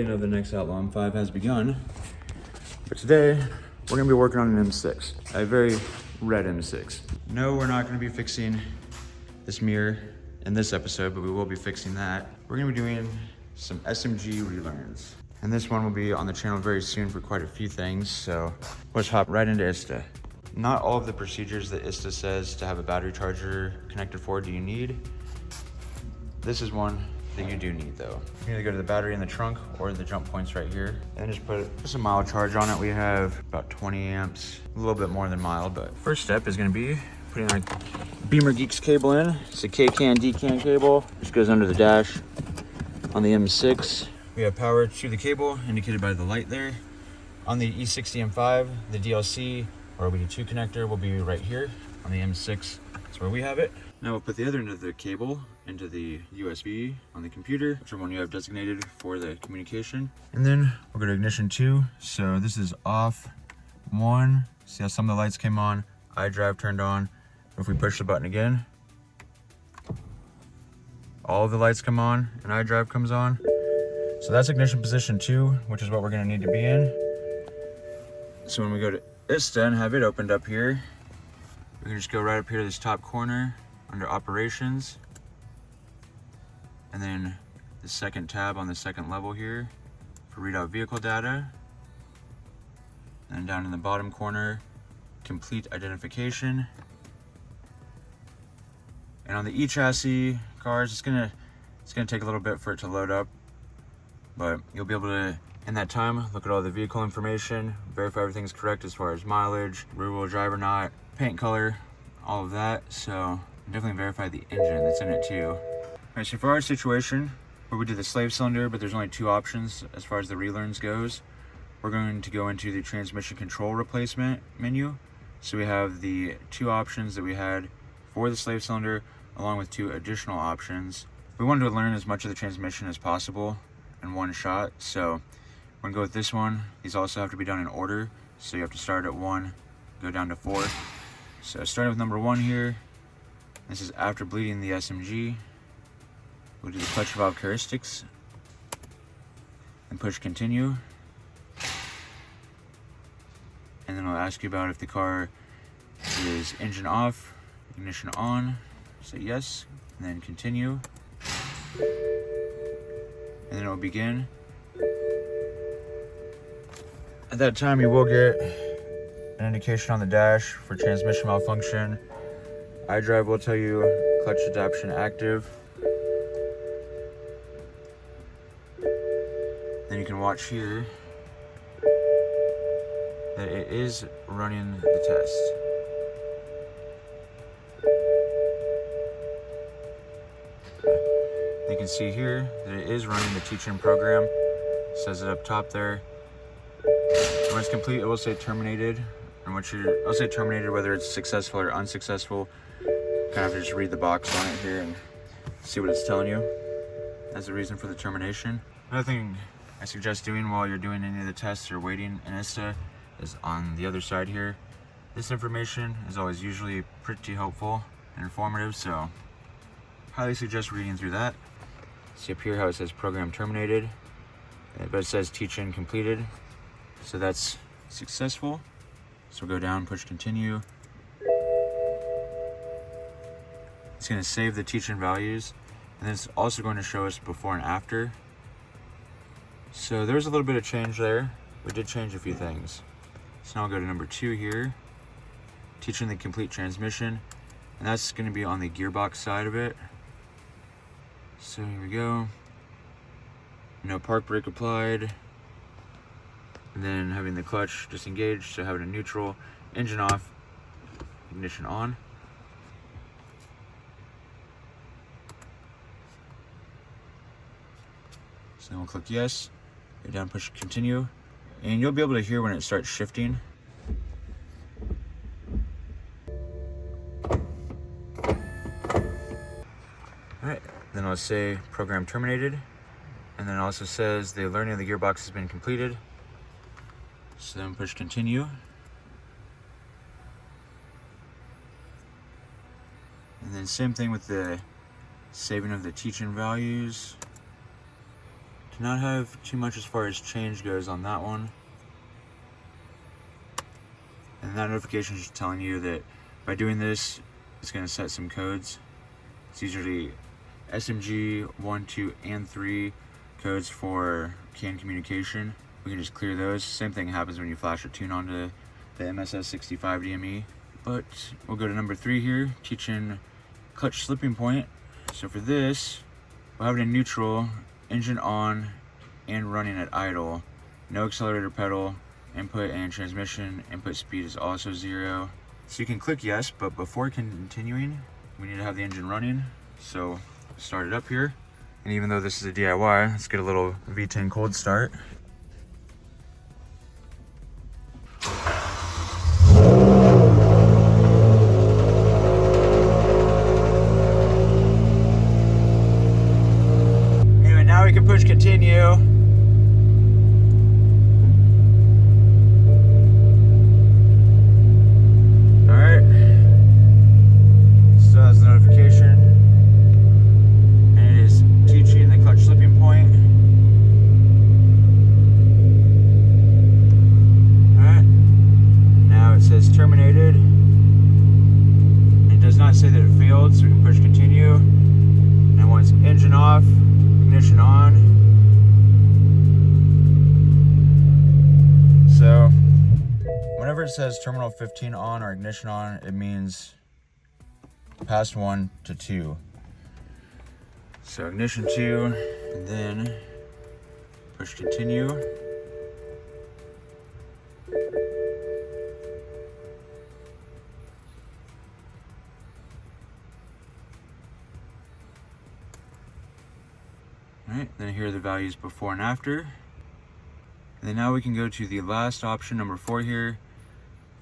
building of the next Outlaw M5 has begun. But today, we're gonna be working on an M6, a very red M6. No, we're not gonna be fixing this mirror in this episode, but we will be fixing that. We're gonna be doing some SMG relearns. And this one will be on the channel very soon for quite a few things, so let's hop right into Ista. Not all of the procedures that Ista says to have a battery charger connected for do you need. This is one that you do need though. You can either go to the battery in the trunk or the jump points right here, and just put a mild charge on it. We have about 20 amps, a little bit more than mild, but first step is gonna be putting our Beamer Geeks cable in. It's a K-CAN D-CAN cable, just goes under the dash on the M6. We have power to the cable indicated by the light there. On the E60 M5, the DLC or OBD2 connector will be right here. On the M6, that's where we have it. Now we'll put the other end of the cable into the USB on the computer, whichever one you have designated for the communication. And then we'll go to ignition 2. So this is off 1. See how some of the lights came on, iDrive turned on. If we push the button again, all of the lights come on and iDrive comes on. So that's ignition position 2, which is what we're gonna need to be in. So when we go to Ista and have it opened up here, we can just go right up here to this top corner under operations. And then the second tab on the second level here for readout vehicle data. And down in the bottom corner, complete identification. And on the E-chassis cars, it's gonna take a little bit for it to load up, but you'll be able to, in that time, look at all the vehicle information, verify everything's correct as far as mileage, rear wheel drive or not, paint color, all of that. So definitely verify the engine that's in it too. Alright, so for our situation, where we do the slave cylinder, but there's only 2 options as far as the relearns goes, we're going to go into the transmission control replacement menu. So we have the 2 options that we had for the slave cylinder, along with 2 additional options. We wanted to learn as much of the transmission as possible in one shot, so we're gonna go with this one. These also have to be done in order, so you have to start at 1, go down to 4. So starting with number 1 here, this is after bleeding the SMG. We'll do the clutch valve characteristics and push continue. And then I'll ask you about if the car is engine off, ignition on, say yes, and then continue. And then it will begin. At that time, you will get an indication on the dash for transmission malfunction. iDrive will tell you clutch adaption active. Then you can watch here that it is running the test. You can see here that it is running the teach-in program. It says it up top there. When it's complete, it will say terminated. And I'll say terminated whether it's successful or unsuccessful. Kind of have to just read the box on it here and see what it's telling you as the reason for the termination. Another thing I suggest doing while you're doing any of the tests or waiting in Ista is on the other side here. This information is always usually pretty helpful and informative, so highly suggest reading through that. See up here how it says program terminated, but it says teach-in completed, so that's successful. So we'll go down, push continue. It's going to save the teach-in values, and then it's also going to show us before and after. So there's a little bit of change there. We did change a few things. So now I'll go to number 2 here, teaching the complete transmission, and that's going to be on the gearbox side of it. So here we go. No park brake applied. And then having the clutch disengaged, so having a neutral, engine off, ignition on. So then we'll click yes, go down, push continue, and you'll be able to hear when it starts shifting. Alright, then I'll say program terminated, and then it also says the learning of the gearbox has been completed. So then push continue. And then same thing with the saving of the teach-in values. not have too much as far as change goes on that one. And that notification is just telling you that by doing this, it's going to set some codes. It's usually SMG 1, 2, and 3 codes for CAN communication. We can just clear those. Same thing happens when you flash a tune onto the E60 M5 DME. But we'll go to number 3 here, teaching clutch slipping point. So for this, we'll have it in neutral, engine on, and running at idle. No accelerator pedal. Input and transmission input speed is also 0. So you can click yes, but before continuing, we need to have the engine running. So start it up here. And even though this is a DIY, let's get a little V10 cold start. Anyway, now we can push continue. Terminated. It does not say that it failed, so we can push continue. And once engine off, ignition on. So whenever it says terminal 15 on or ignition on, it means past 1 to 2. So ignition 2, and then push continue. Alright, then here are the values before and after. And then now we can go to the last option, number 4 here,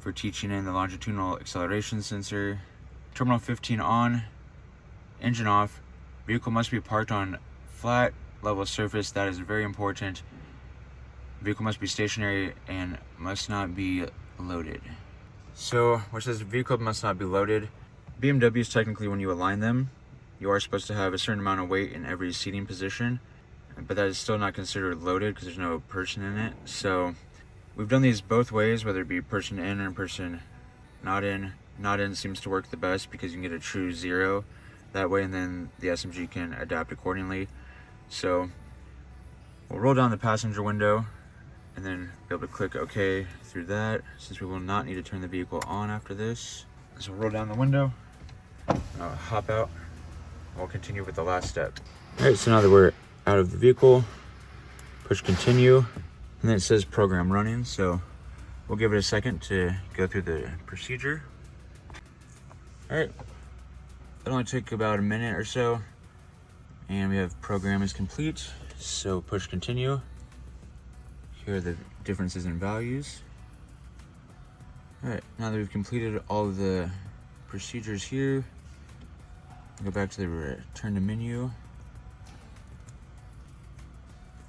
for teaching in the longitudinal acceleration sensor. Terminal 15 on, engine off, vehicle must be parked on flat, level surface. That is very important. Vehicle must be stationary and must not be loaded. So, which says vehicle must not be loaded. BMWs, technically, when you align them, you are supposed to have a certain amount of weight in every seating position, but that is still not considered loaded because there's no person in it. So we've done these both ways, whether it be person in or person not in. Not in seems to work the best because you can get a true 0 that way, and then the SMG can adapt accordingly. So we'll roll down the passenger window and then be able to click OK through that, since we will not need to turn the vehicle on after this. So we'll roll down the window, hop out. We'll continue with the last step. All right, so now that we're out of the vehicle, push continue, and then it says program running. So we'll give it a second to go through the procedure. All right, it'll only take about a minute or so, and we have program is complete. So push continue. Here are the differences in values. All right, now that we've completed all of the procedures here, go back to the return to menu.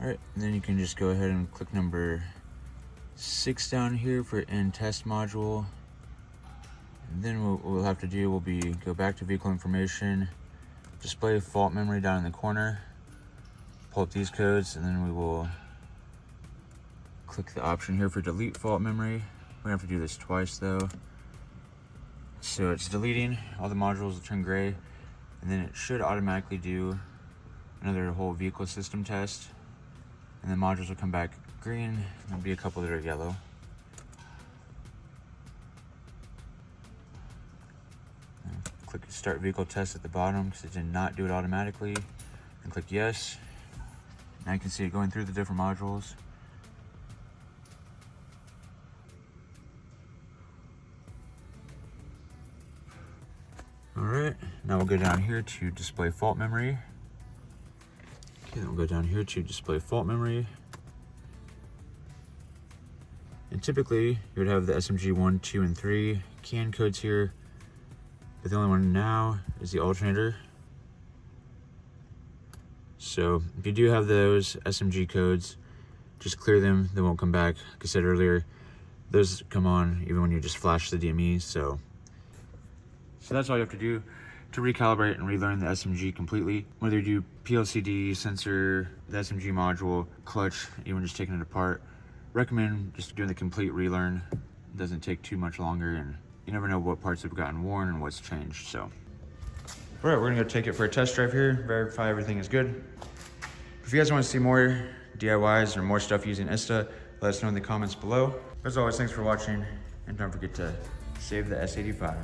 All right, and then you can just go ahead and click number 6 down here for in test module. And then what we'll have to do will be go back to vehicle information, display fault memory down in the corner, pull up these codes, and then we will click the option here for delete fault memory. We're gonna have to do this twice though. So it's deleting, all the modules will turn gray, and then it should automatically do another whole vehicle system test, and the modules will come back green, and there'll be a couple that are yellow. And click start vehicle test at the bottom because it did not do it automatically, and click yes. Now you can see it going through the different modules. Alright, now we'll go down here to display fault memory. Okay, then we'll go down here to display fault memory. And typically, you would have the SMG 1, 2, and 3 CAN codes here, but the only one now is the alternator. So if you do have those SMG codes, just clear them, they won't come back. Like I said earlier, those come on even when you just flash the DME, so that's all you have to do. to recalibrate and relearn the SMG completely. Whether you do PLCD, sensor, the SMG module, clutch, even just taking it apart, recommend just doing the complete relearn. It doesn't take too much longer, and you never know what parts have gotten worn and what's changed. So, all right, we're gonna go take it for a test drive here, verify everything is good. If you guys want to see more DIYs or more stuff using Ista, let us know in the comments below. As always, thanks for watching, and don't forget to save the S85.